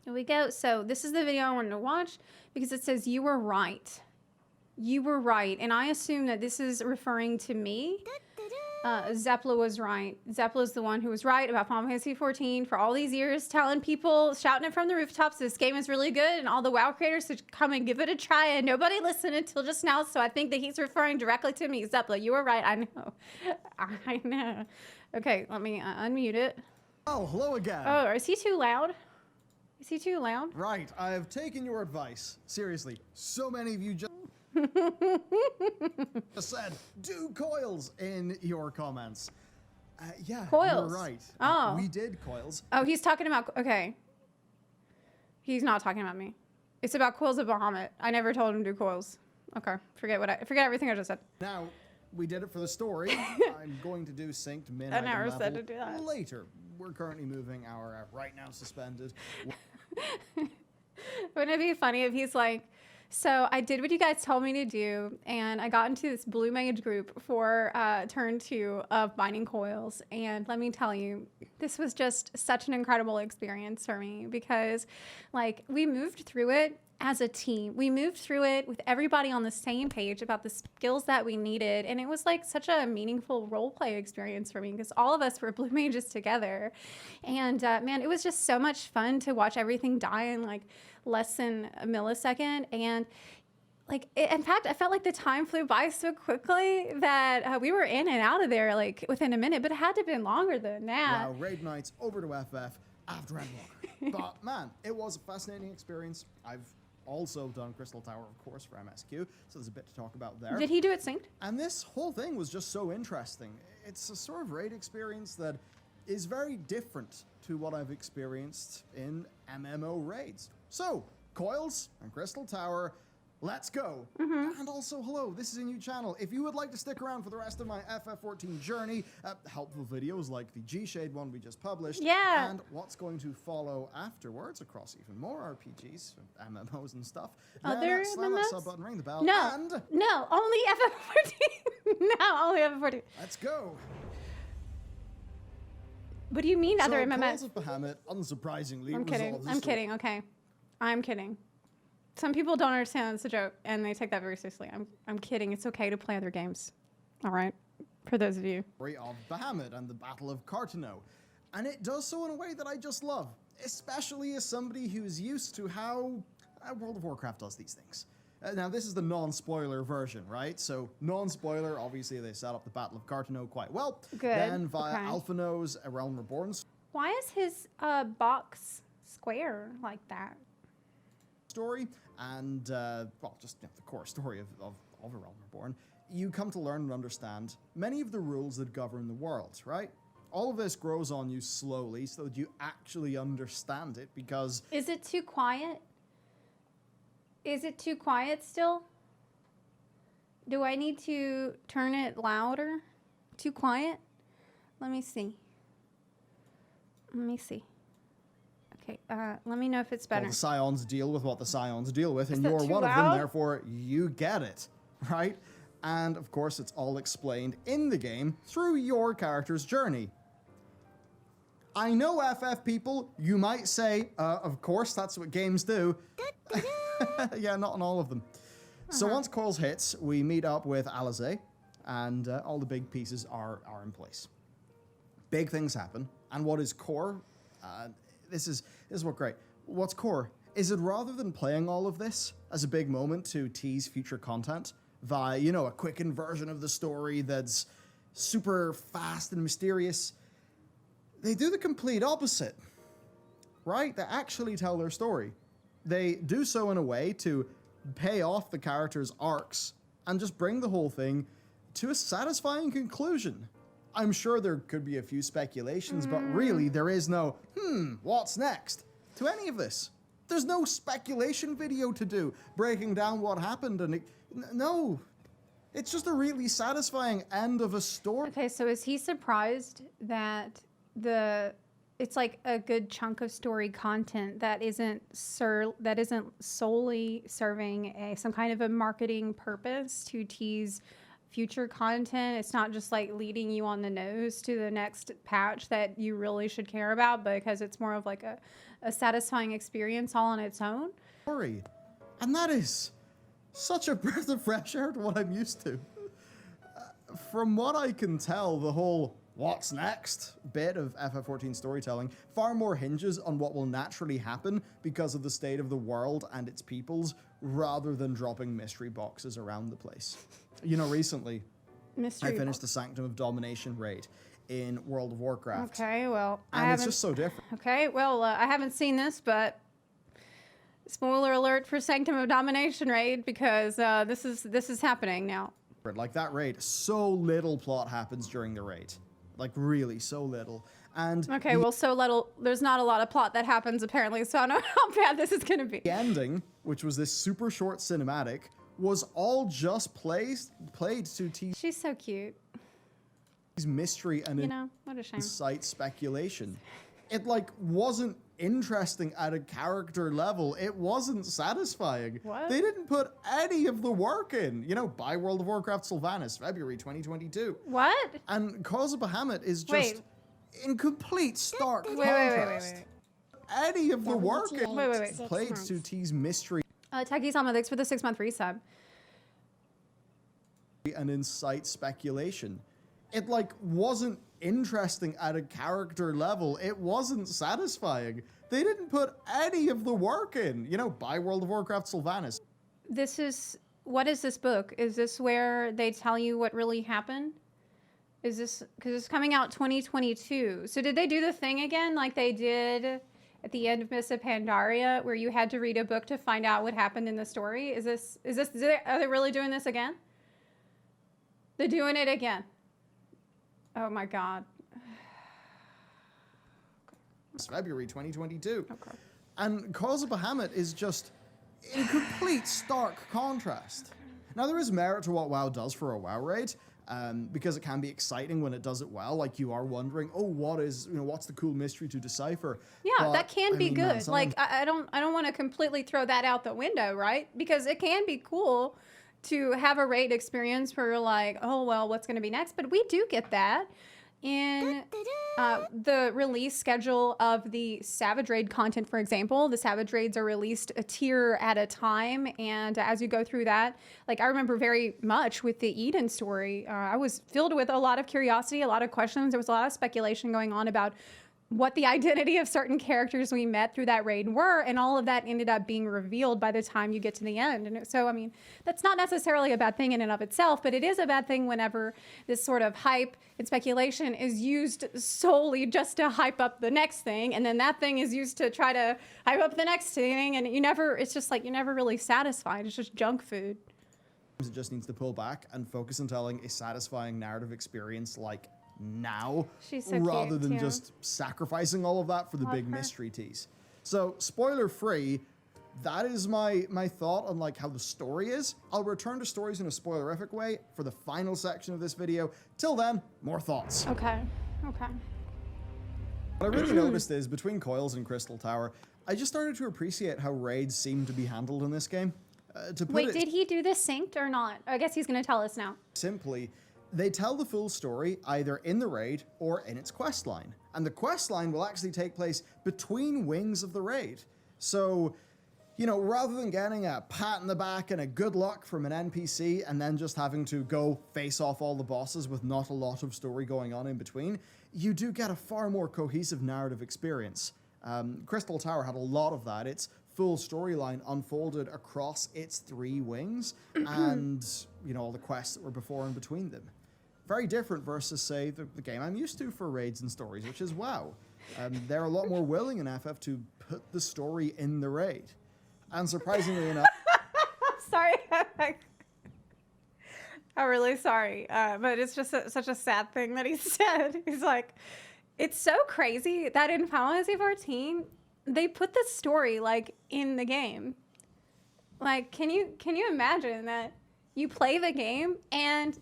Here we go. So this is the video I wanted to watch because it says you were right. You were right. And I assume that this is referring to me. Zepla was right. Zepla is the one who was right about Final Fantasy XIV for all these years, telling people, shouting it from the rooftops, this game is really good, and all the WoW creators should come and give it a try, and nobody listened until just now, so I think that he's referring directly to me. Zepla, you were right. I know. I know. Okay, let me unmute it. Oh, hello again. Oh, is he too loud? Is he too loud? Right, I have taken your advice. Seriously, so many of you just said, do coils in your comments. Yeah, Coils. you're right. Oh. We did coils. Oh, he's talking about, okay. He's not talking about me. It's about Coils of Bahamut. I never told him to do coils. Okay, forget everything I just said. Now, we did it for the story. I'm going to do synced min I item never level said to do that. later. We're currently moving our right now suspended. Wouldn't it be funny if he's like, so I did what you guys told me to do, and I got into this Blue Mage group for turn 2 of binding coils, and let me tell you, this was just such an incredible experience for me because, like, we moved through it as a team. We moved through it with everybody on the same page about the skills that we needed, and it was like such a meaningful roleplay experience for me because all of us were Blue Mages together, and man, it was just so much fun to watch everything die in like less than a millisecond. And like, in fact, I felt like the time flew by so quickly that we were in and out of there like within a minute, but it had to have been longer than that. Wow, raid nights over to FF after Endwalker. But man, it was a fascinating experience. I've also done Crystal Tower, of course, for MSQ, so there's a bit to talk about there. Did he do it synced? And this whole thing was just so interesting. It's a sort of raid experience that is very different to what I've experienced in MMO raids. So, Coils and Crystal Tower, let's go. And also, hello, this is a new channel. If you would like to stick around for the rest of my FF14 journey, helpful videos like the G-Shade one we just published, Yeah. and what's going to follow afterwards across even more RPGs, MMOs and stuff, Other slam that MMOs? sub button, ring the bell, No, and no, only FF14. No, only FF14. let's go. What do you mean other So, MMOs? Coils of Bahamut, unsurprisingly, I'm kidding. resolves the I'm story. kidding. Okay, I'm kidding. Some people don't understand it's a joke, and they take that very seriously. I'm kidding. It's okay to play other games. All right, for those of you. Story of Bahamut and the Battle of Cartano. And it does so in a way that I just love, especially as somebody who's used to how World of Warcraft does these things. Now, this is the non-spoiler version, right? So, non-spoiler, obviously they set up the Battle of Cartano quite well. Good. Then, via Okay. Alphinaud's A Realm Reborn Why is his box square like that? story, and, well, just the core story of A Realm Reborn, you come to learn and understand many of the rules that govern the world, right? All of this grows on you slowly so that you actually understand it, because Is it too quiet? Is it too quiet still? Do I need to turn it louder? Too quiet? Let me see. Let me see. Okay, let me know if it's better. well, the Scions deal with what the Scions deal with, and that you're too one of loud? them, therefore you get it, right? And, of course, it's all explained in the game through your character's journey. I know, FF people, you might say, of course, that's what games do. Yeah, not on all of them. So once Coils hits, we meet up with Alizé, and all the big pieces are in place. Big things happen, and what is core, this is what great. What's core is it rather than playing all of this as a big moment to tease future content via, you know, a quickened version of the story that's super fast and mysterious, they do the complete opposite, right? They actually tell their story. They do so in a way to pay off the characters' arcs and just bring the whole thing to a satisfying conclusion. I'm sure there could be a few speculations, but really there is no, what's next to any of this. There's no speculation video to do, breaking down what happened, and no. It's just a really satisfying end of a story. Okay, so is he surprised that it's like a good chunk of story content that isn't solely serving some kind of a marketing purpose to tease future content? It's not just like leading you on the nose to the next patch that you really should care about, because it's more of like a satisfying experience all on its own. Story. And that is such a breath of fresh air to what I'm used to. From what I can tell, the whole what's next bit of FF14 storytelling far more hinges on what will naturally happen because of the state of the world and its peoples, rather than dropping mystery boxes around the place. You know, recently, I finished the Sanctum of Domination raid in World of Warcraft. Okay, well, and it's just so different. Okay, well, I haven't seen this, but spoiler alert for Sanctum of Domination raid, because this is happening now. Like that raid, so little plot happens during the raid. Like really, so little. And okay, well, so little. There's not a lot of plot that happens apparently, so I don't know how bad this is gonna be. The ending, which was this super short cinematic, was all just played to tease. She's so cute. Mystery and you know, what a shame. Incite speculation. It like wasn't interesting at a character level. It wasn't satisfying. What? They didn't put any of the work in. You know, buy World of Warcraft Sylvanas, February 2022. What? And Coils of Bahamut is just in complete stark contrast. Wait. Any of the work Wait. played to tease mystery. Taki-sama, thanks for the 6-month resub. And incite speculation. It like wasn't interesting at a character level. It wasn't satisfying. They didn't put any of the work in. You know, buy World of Warcraft Sylvanas. What is this book? Is this where they tell you what really happened? Is this, because it's coming out 2022. So did they do the thing again like they did at the end of Miss Pandaria, where you had to read a book to find out what happened in the story? Are they really doing this again? They're doing it again. Oh my God. It's February 2022. Okay. And Coils of Bahamut is just in complete stark contrast. Now there is merit to what WoW does for a WoW raid, because it can be exciting when it does it well. Like you are wondering, oh, what's the cool mystery to decipher? Yeah, but, that can be good. Man, like I don't want to completely throw that out the window, right? Because it can be cool to have a raid experience where you're like, oh, well, what's going to be next? But we do get that in the release schedule of the Savage Raid content, for example. The Savage Raids are released a tier at a time, and as you go through that, like I remember very much with the Eden story, I was filled with a lot of curiosity, a lot of questions. There was a lot of speculation going on about what the identity of certain characters we met through that raid were, and all of that ended up being revealed by the time you get to the end. And so, I mean, that's not necessarily a bad thing in and of itself, but it is a bad thing whenever this sort of hype and speculation is used solely just to hype up the next thing, and then that thing is used to try to hype up the next thing, and it's just like you're never really satisfied. It's just junk food. It just needs to pull back and focus on telling a satisfying narrative experience like now, she's so rather cute, than yeah. just sacrificing all of that for the big mystery tease. So spoiler free, that is my thought on like how the story is. I'll return to stories in a spoilerific way for the final section of this video. Till then, more thoughts. Okay. What I really noticed is between Coils and Crystal Tower, I just started to appreciate how raids seem to be handled in this game. Wait, did he do this synced or not? I guess he's going to tell us now. Simply, they tell the full story either in the raid or in its quest line. And the quest line will actually take place between wings of the raid. So, you know, rather than getting a pat in the back and a good luck from an NPC and then just having to go face off all the bosses with not a lot of story going on in between, you do get a far more cohesive narrative experience. Crystal Tower had a lot of that. Its full storyline unfolded across its 3 wings and, you know, all the quests that were before and between them. Very different versus, say, the game I'm used to for raids and stories, which is WoW. They're a lot more willing in FF to put the story in the raid. And surprisingly enough... Sorry. I'm really sorry. But it's just such a sad thing that he said. He's like, it's so crazy that in Final Fantasy XIV, they put the story, like, in the game. Like, can you imagine that you play the game and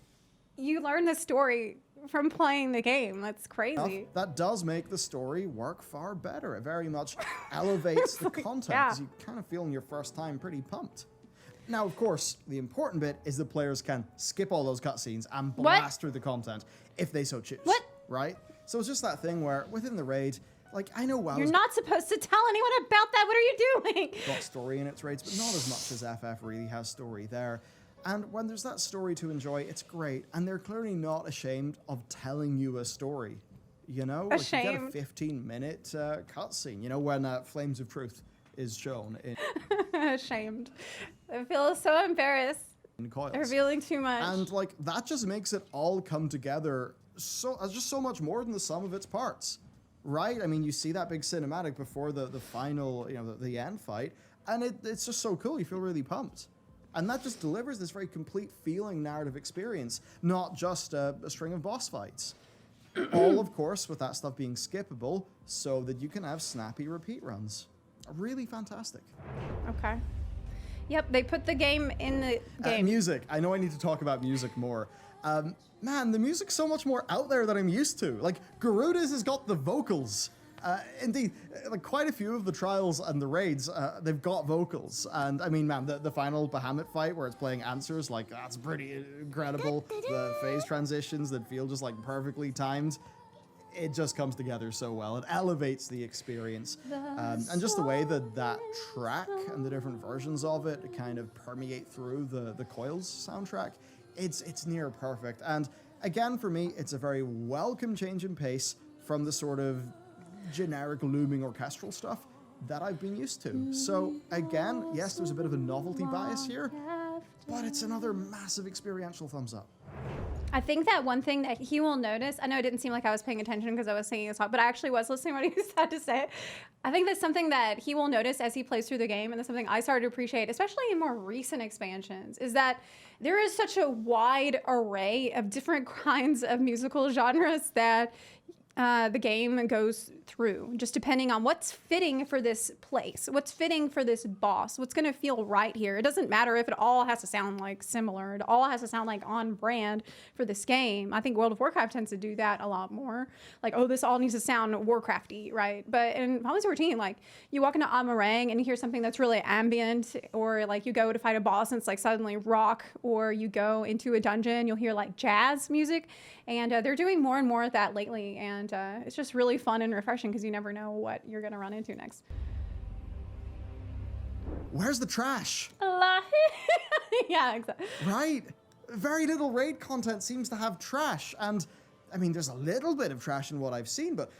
you learn the story from playing the game? That's crazy. That does make the story work far better. It very much elevates the content because you kind of feel in your first time pretty pumped. Now, of course, the important bit is the players can skip all those cutscenes and blast through the content if they so choose. What? Right? So it's just that thing where within the raid, Like, I know WoW's You're not supposed to tell anyone about that. What are you doing? got story in its raids, but not as much as FF really has story there. And when there's that story to enjoy, it's great. And they're clearly not ashamed of telling you a story. You know? Like, you get a 15-minute cutscene, you know, when Flames of Truth is shown in Ashamed. I feel so embarrassed. Coils. Revealing too much. And, like, that just makes it all come together as just so much more than the sum of its parts. Right? I mean, you see that big cinematic before the final, you know, the end fight, and it's just so cool. You feel really pumped. And that just delivers this very complete feeling narrative experience, not just a string of boss fights. All, of course, with that stuff being skippable so that you can have snappy repeat runs. Really fantastic. Okay. Yep, they put the game in the game. Music. I know I need to talk about music more. Man, the music's so much more out there than I'm used to. Like, Garuda's has got the vocals. Indeed, like quite a few of the trials and the raids, they've got vocals. And I mean, man, the final Bahamut fight where it's playing answers, like, that's pretty incredible. The phase transitions that feel just like perfectly timed. It just comes together so well. It elevates the experience. And just the way that track and the different versions of it kind of permeate through the Coils soundtrack. It's near perfect. And again, for me, it's a very welcome change in pace from the sort of generic looming orchestral stuff that I've been used to. So again, yes, there's a bit of a novelty bias here, but it's another massive experiential thumbs up. I think that one thing that he will notice, I know it didn't seem like I was paying attention because I was singing a song, but I actually was listening to what he had to say. I think that's something that he will notice as he plays through the game, and that's something I started to appreciate, especially in more recent expansions, is that there is such a wide array of different kinds of musical genres that the game goes through, just depending on what's fitting for this place, what's fitting for this boss, what's going to feel right here. It doesn't matter if it all has to sound like similar. It all has to sound like on brand for this game. I think World of Warcraft tends to do that a lot more. Like, oh, this all needs to sound Warcrafty, right? But in Final Fantasy 14, like, you walk into Amarang and you hear something that's really ambient, or like you go to fight a boss and it's like suddenly rock, or you go into a dungeon, you'll hear like jazz music. And they're doing more and more of that lately, and it's just really fun and refreshing because you never know what you're going to run into next. Where's the trash? Yeah, exactly. Right? Very little raid content seems to have trash, and I mean, there's a little bit of trash in what I've seen, but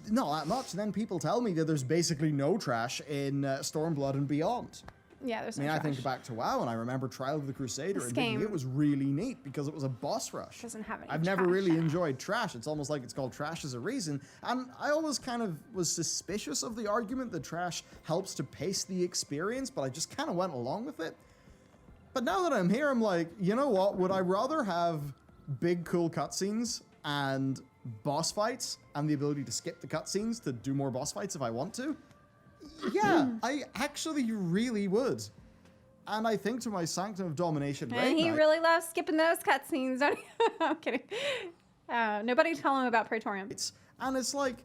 not that much. And then people tell me that there's basically no trash in Stormblood and beyond. Yeah, there's no I mean, trash. I think back to WoW, and I remember Trial of the Crusader, This and game it was really neat because it was a boss rush. doesn't have any I've never trash. really enjoyed trash. It's almost like it's called trash as a reason, and I always kind of was suspicious of the argument that trash helps to pace the experience, but I just kind of went along with it. But now that I'm here, I'm like, you know what? Would I rather have big, cool cutscenes and boss fights and the ability to skip the cutscenes to do more boss fights if I want to? Yeah, I actually really would. And I think to my Sanctum of Domination raid And he night, really loves skipping those cutscenes, don't he? I'm kidding. Nobody tell him about Praetorium. and it's like,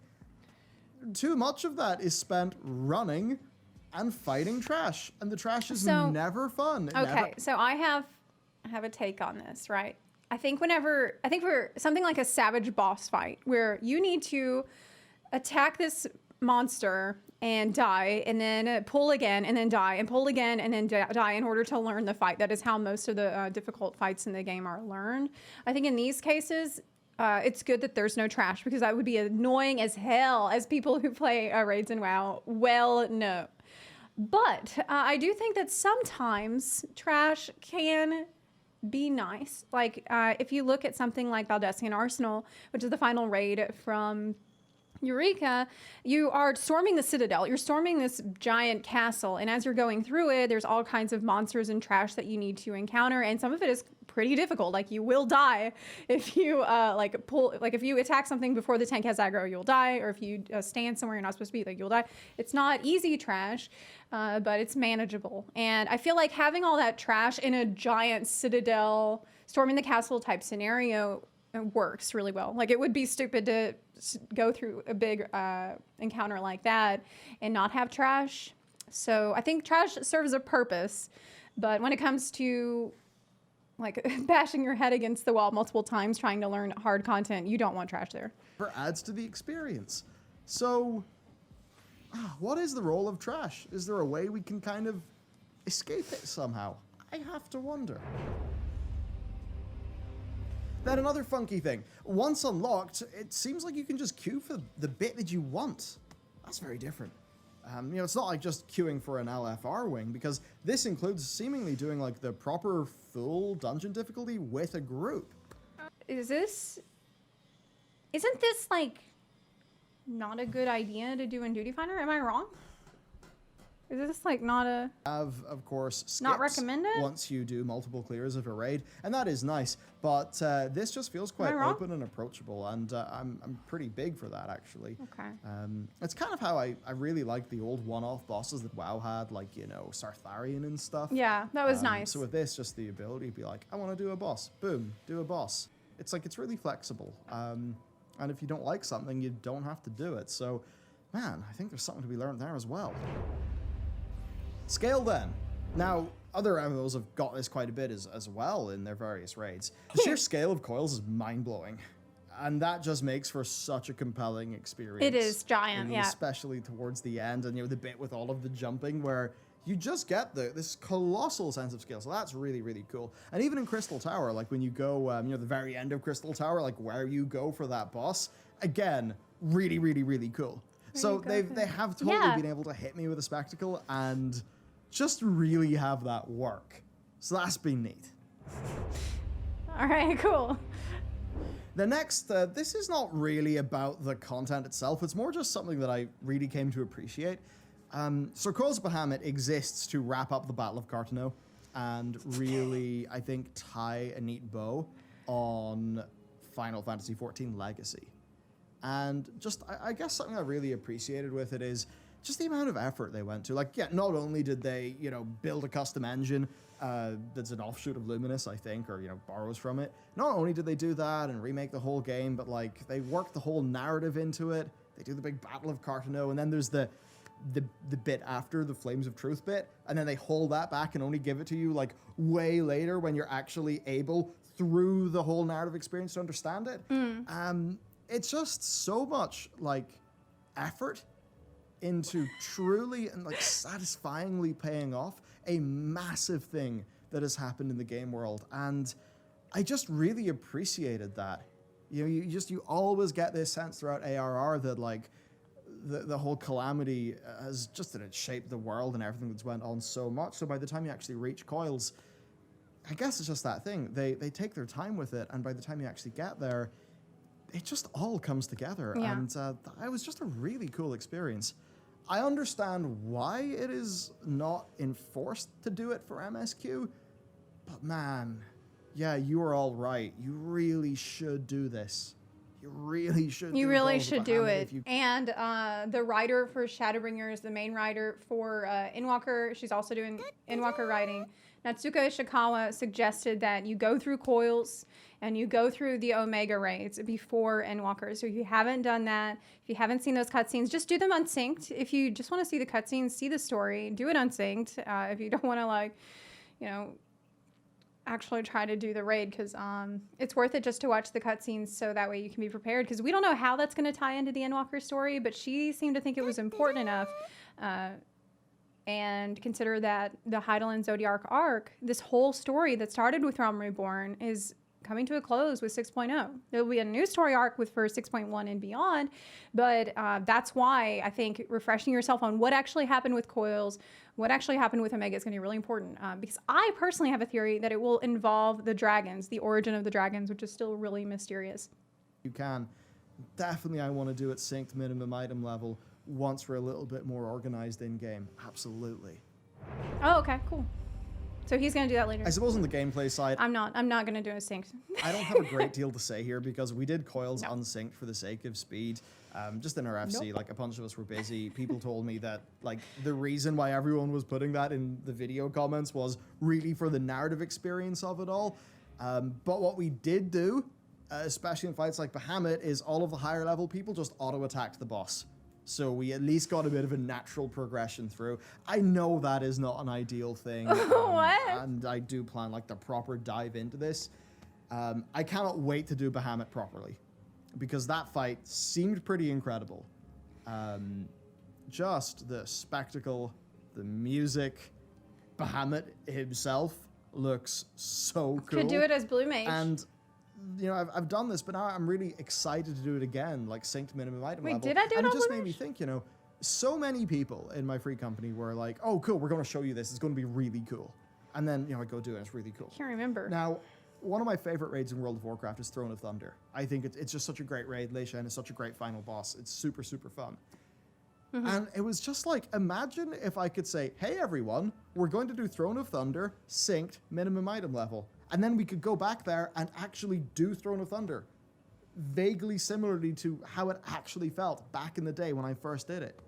too much of that is spent running and fighting trash. And the trash is never fun. Okay, so I have a take on this, right? I think for something like a savage boss fight where you need to attack this monster and die, and then pull again, and then die, and pull again, and then die in order to learn the fight. That is how most of the difficult fights in the game are learned. I think in these cases, it's good that there's no trash, because that would be annoying as hell, as people who play raids in WoW well know. But I do think that sometimes trash can be nice. Like, if you look at something like Valdesian Arsenal, which is the final raid from Eureka, you are storming the Citadel. You're storming this giant castle, and as you're going through it, there's all kinds of monsters and trash that you need to encounter, and some of it is pretty difficult. Like, you will die if you if you attack something before the tank has aggro, you'll die, or if you stand somewhere you're not supposed to be, like, you'll die. It's not easy trash, but it's manageable. And I feel like having all that trash in a giant Citadel storming the castle type scenario works really well. Like, it would be stupid to go through a big encounter like that and not have trash. So I think trash serves a purpose, but when it comes to like bashing your head against the wall multiple times trying to learn hard content, you don't want trash there. It adds to the experience. So, what is the role of trash? Is there a way we can kind of escape it somehow? I have to wonder. Then another funky thing. Once unlocked, it seems like you can just queue for the bit that you want. That's very different. It's not like just queuing for an LFR wing, because this includes seemingly doing like the proper full dungeon difficulty with a group. Isn't this like not a good idea to do in Duty Finder? Am I wrong? Is this like not a... Of course, skips not recommended? Once you do multiple clears of a raid, and that is nice, but this just feels quite open and approachable, and I'm pretty big for that, actually. Okay. It's kind of how I really like the old one-off bosses that WoW had, like, Sartharian and stuff. Yeah, that was nice. So with this, just the ability to be like, I want to do a boss. Boom, do a boss. It's like, it's really flexible. And if you don't like something, you don't have to do it. So, man, I think there's something to be learned there as well. Scale then. Now, other MMOs have got this quite a bit as well in their various raids. The sheer scale of Coils is mind-blowing. And that just makes for such a compelling experience. It is giant, yeah. Especially towards the end, and the bit with all of the jumping where you just get this colossal sense of scale. So that's really, really cool. And even in Crystal Tower, like when you go, the very end of Crystal Tower, like where you go for that boss, again, really, really, really cool. So they have totally been able to hit me with a spectacle and just really have that work. So that's been neat. All right, cool. The next, this is not really about the content itself. It's more just something that I really came to appreciate. So Coils of Bahamut exists to wrap up the Battle of Carteneau and really, I think, tie a neat bow on Final Fantasy XIV Legacy. And just, I guess something I really appreciated with it is just the amount of effort they went to. Like, yeah, not only did they, build a custom engine that's an offshoot of Luminous, I think, or, borrows from it. Not only did they do that and remake the whole game, but, like, they worked the whole narrative into it. They do the big Battle of Carteneau, and then there's the bit after, the Flames of Truth bit, and then they hold that back and only give it to you, like, way later when you're actually able, through the whole narrative experience, to understand it. It's just so much, like, effort into truly and, like, satisfyingly paying off a massive thing that has happened in the game world. And I just really appreciated that. You always get this sense throughout ARR that, like, the whole calamity has just shaped the world and everything that's went on so much. So by the time you actually reach Coils, I guess it's just that thing. They take their time with it, and by the time you actually get there, it just all comes together. Yeah. And it was just a really cool experience. I understand why it is not enforced to do it for MSQ, but man, yeah, you are all right. You really should do this. You really should. You really should do it. And the writer for Shadowbringers, the main writer for Endwalker, she's also doing Endwalker writing. Natsuko Ishikawa suggested that you go through Coils and you go through the Omega raids before Endwalker. So if you haven't done that, if you haven't seen those cutscenes, just do them unsynced. If you just want to see the cutscenes, see the story, do it unsynced. If you don't want to, actually try to do the raid, because it's worth it just to watch the cutscenes so that way you can be prepared, because we don't know how that's going to tie into the Endwalker story, but she seemed to think it was important enough. And consider that the Heidelin Zodiac arc, this whole story that started with Realm Reborn, is coming to a close with 6.0. There will be a new story arc for 6.1 and beyond, but that's why I think refreshing yourself on what actually happened with Coils, what actually happened with Omega is going to be really important, because I personally have a theory that it will involve the dragons, the origin of the dragons, which is still really mysterious. You can. Definitely I want to do it synced minimum item level once we're a little bit more organized in-game. Absolutely. Oh, okay, cool. So he's going to do that later. I suppose on the gameplay side, I'm not going to do a sync. I don't have a great deal to say here because we did Coils unsynced for the sake of speed. Just in our FC, like a bunch of us were busy. People told me that like the reason why everyone was putting that in the video comments was really for the narrative experience of it all. But what we did do, especially in fights like Bahamut, is all of the higher level people just auto-attacked the boss. So we at least got a bit of a natural progression through. I know that is not an ideal thing. What? And I do plan like the proper dive into this. I cannot wait to do Bahamut properly because that fight seemed pretty incredible. Just the spectacle, the music, Bahamut himself looks so cool. Could do it as Blue Mage. And, you know, I've done this, but now I'm really excited to do it again, like synced minimum item level. Wait, did I do it and on it just Blue made me Mage? think, you know, so many people in my free company were like, oh, cool, we're going to show you this. It's going to be really cool. And then, you know, I go do it, and it's really cool. Can't remember. Now, one of my favorite raids in World of Warcraft is Throne of Thunder. I think it's just such a great raid. Lei Shen is such a great final boss. It's super, super fun. And it was just like, imagine if I could say, hey, everyone, we're going to do Throne of Thunder, synced, minimum item level. And then we could go back there and actually do Throne of Thunder. Vaguely similarly to how it actually felt back in the day when I first did it.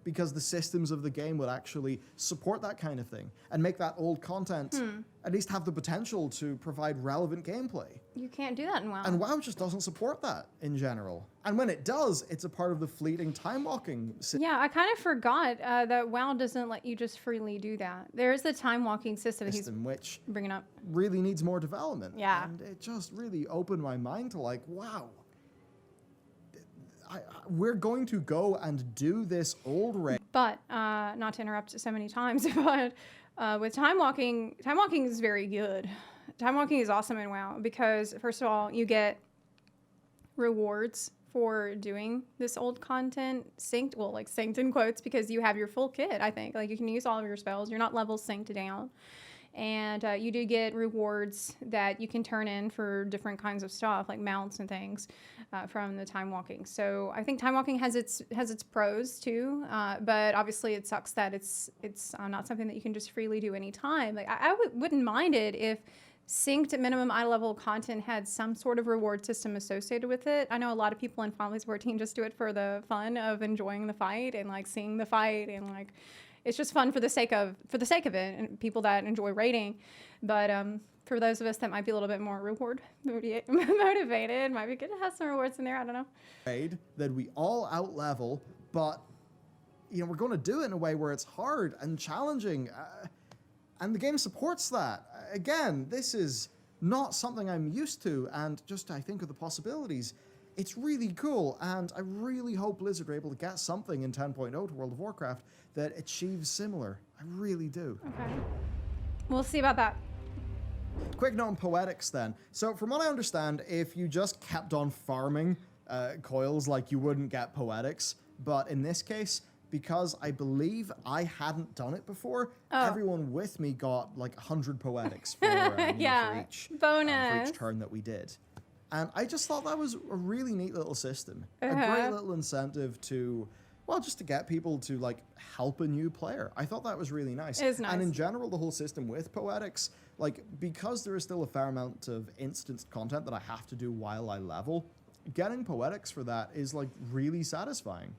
Because the systems of the game would actually support that kind of thing and make that old content at least have the potential to provide relevant gameplay. You can't do that in WoW. And WoW just doesn't support that in general. And when it does, it's a part of the fleeting time walking system. Yeah, I kind of forgot that WoW doesn't let you just freely do that. There's the time walking system that he's Which bringing up. really needs more development. Yeah. And it just really opened my mind to like, wow, we're going to go and do this old raid. But, not to interrupt so many times, but with time walking is very good. Time walking is awesome in WoW because, first of all, you get rewards for doing this old content synced, well, like synced in quotes, because you have your full kit, I think. Like, you can use all of your spells. You're not level synced down. And you do get rewards that you can turn in for different kinds of stuff, like mounts and things, from the time walking. So I think time walking has its pros too, but obviously it sucks that it's not something that you can just freely do anytime. Like I wouldn't mind it if synced minimum eye level content had some sort of reward system associated with it. I know a lot of people in Final Fantasy 14 just do it for the fun of enjoying the fight and like seeing the fight and like. It's just fun for the sake of it, and people that enjoy raiding. But for those of us that might be a little bit more reward motivated, might be good to have some rewards in there. I don't know. Raid that we all out level, but you know we're going to do it in a way where it's hard and challenging, and the game supports that. Again, this is not something I'm used to, and just I think of the possibilities. It's really cool, and I really hope Blizzard are able to get something in 10.0 to World of Warcraft that achieves similar. I really do. Okay. We'll see about that. Quick note on Poetics then. So from what I understand, if you just kept on farming coils, like you wouldn't get Poetics. But in this case, because I believe I hadn't done it before, everyone with me got like 100 Poetics for, Yeah, for each bonus. for each turn that we did. And I just thought that was a really neat little system. A great little incentive to, well, just to get people to like help a new player. I thought that was really nice. It is nice. And in general, the whole system with Poetics, like because there is still a fair amount of instant content that I have to do while I level, getting Poetics for that is like really satisfying.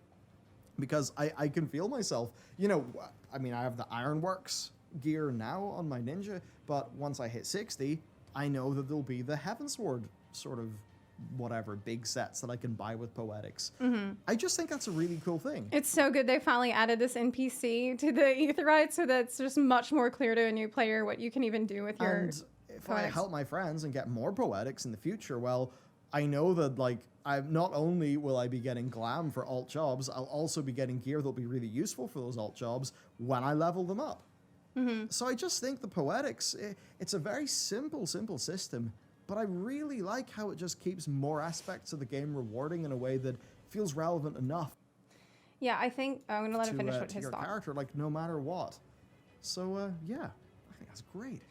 Because I can feel myself, you know, I mean, I have the Ironworks gear now on my ninja, but once I hit 60, I know that there'll be the Heavensward sort of whatever big sets that I can buy with Poetics. I just think that's a really cool thing. It's so good they finally added this NPC to the Aetheryte so that it's just much more clear to a new player what you can even do with your And if I Poetics. help my friends and get more Poetics in the future, well, I know that like I not only will I be getting glam for alt jobs, I'll also be getting gear that'll be really useful for those alt jobs when I level them up. So I just think the Poetics, it's a very simple system, but I really like how it just keeps more aspects of the game rewarding in a way that feels relevant enough Yeah, I think I'm going to let him finish what to his your thought. character, like no matter what. So yeah, I think that's great.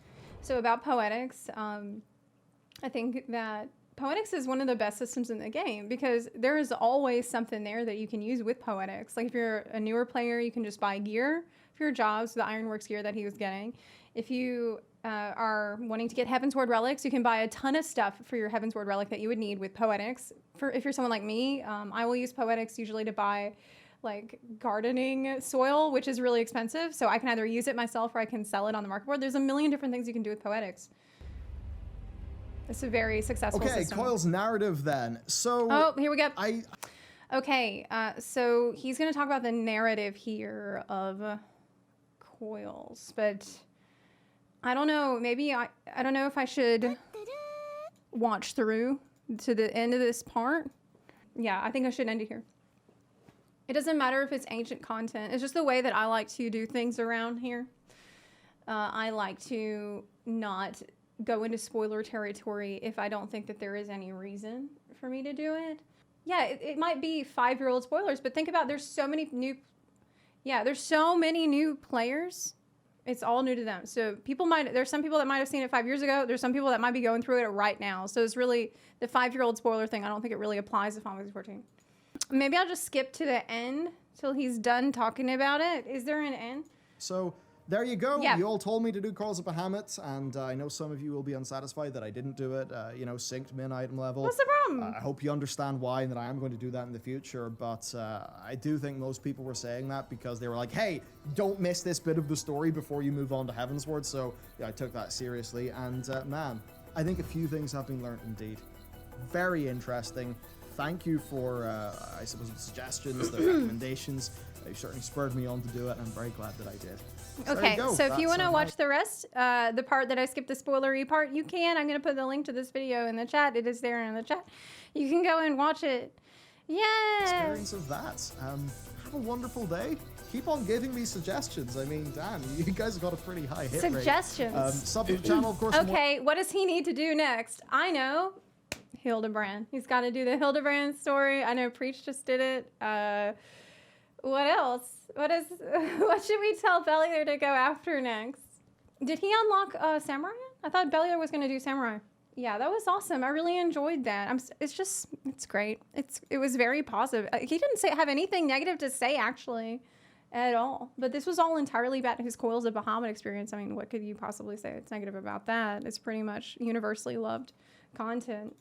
So about Poetics, I think that Poetics is one of the best systems in the game because there is always something there that you can use with Poetics. Like if you're a newer player, you can just buy gear for your jobs, the Ironworks gear that he was getting. If you are wanting to get Heavensward relics, you can buy a ton of stuff for your Heavensward relic that you would need with Poetics. If you're someone like me, I will use Poetics usually to buy like gardening soil, which is really expensive. So I can either use it myself or I can sell it on the market board. There's a million different things you can do with Poetics. It's a very successful system. Coil's narrative then. So Oh, here we go. Okay, so he's going to talk about the narrative here of Coils, but I don't know. Maybe I don't know if I should watch through to the end of this part. Yeah, I think I should end it here. It doesn't matter if it's ancient content. It's just the way that I like to do things around here. I like to not go into spoiler territory if I don't think that there is any reason for me to do it. Yeah, it might be 5-year-old spoilers, but think about there's so many new players. It's all new to them. So there's some people that might have seen it 5 years ago. There's some people that might be going through it right now. So it's really the 5-year-old spoiler thing. I don't think it really applies to Final Fantasy 14. Maybe I'll just skip to the end till he's done talking about it. Is there an end? So there you go. Yeah. You all told me to do Coils of Bahamut, and I know some of you will be unsatisfied that I didn't do it, synced min item level. What's the problem? I hope you understand why and that I am going to do that in the future, but I do think most people were saying that because they were like, hey, don't miss this bit of the story before you move on to Heavensward, so yeah, I took that seriously, and man, I think a few things have been learned indeed. Very interesting. Thank you for, I suppose, the suggestions, the recommendations. They certainly spurred me on to do it, and I'm very glad that I did. So Okay, so if you want to watch the rest, the part that I skipped the spoilery part, you can. I'm going to put the link to this video in the chat. It is there in the chat. You can go and watch it. Yeah. Experience of that. Have a wonderful day. Keep on giving me suggestions. I mean, damn, you guys have got a pretty high hit rate. Suggestions. Sub to the channel, of course. Okay, what does he need to do next? I know. Hildebrand. He's got to do the Hildebrand story. I know Preach just did it. What else? What should we tell Bellular to go after next? Did he unlock Samurai? I thought Bellular was going to do Samurai. Yeah, that was awesome. I really enjoyed that. It's great. It was very positive. He didn't have anything negative to say actually at all. But this was all entirely about his Coils of Bahamut experience. I mean, what could you possibly say that's negative about that? It's pretty much universally loved content.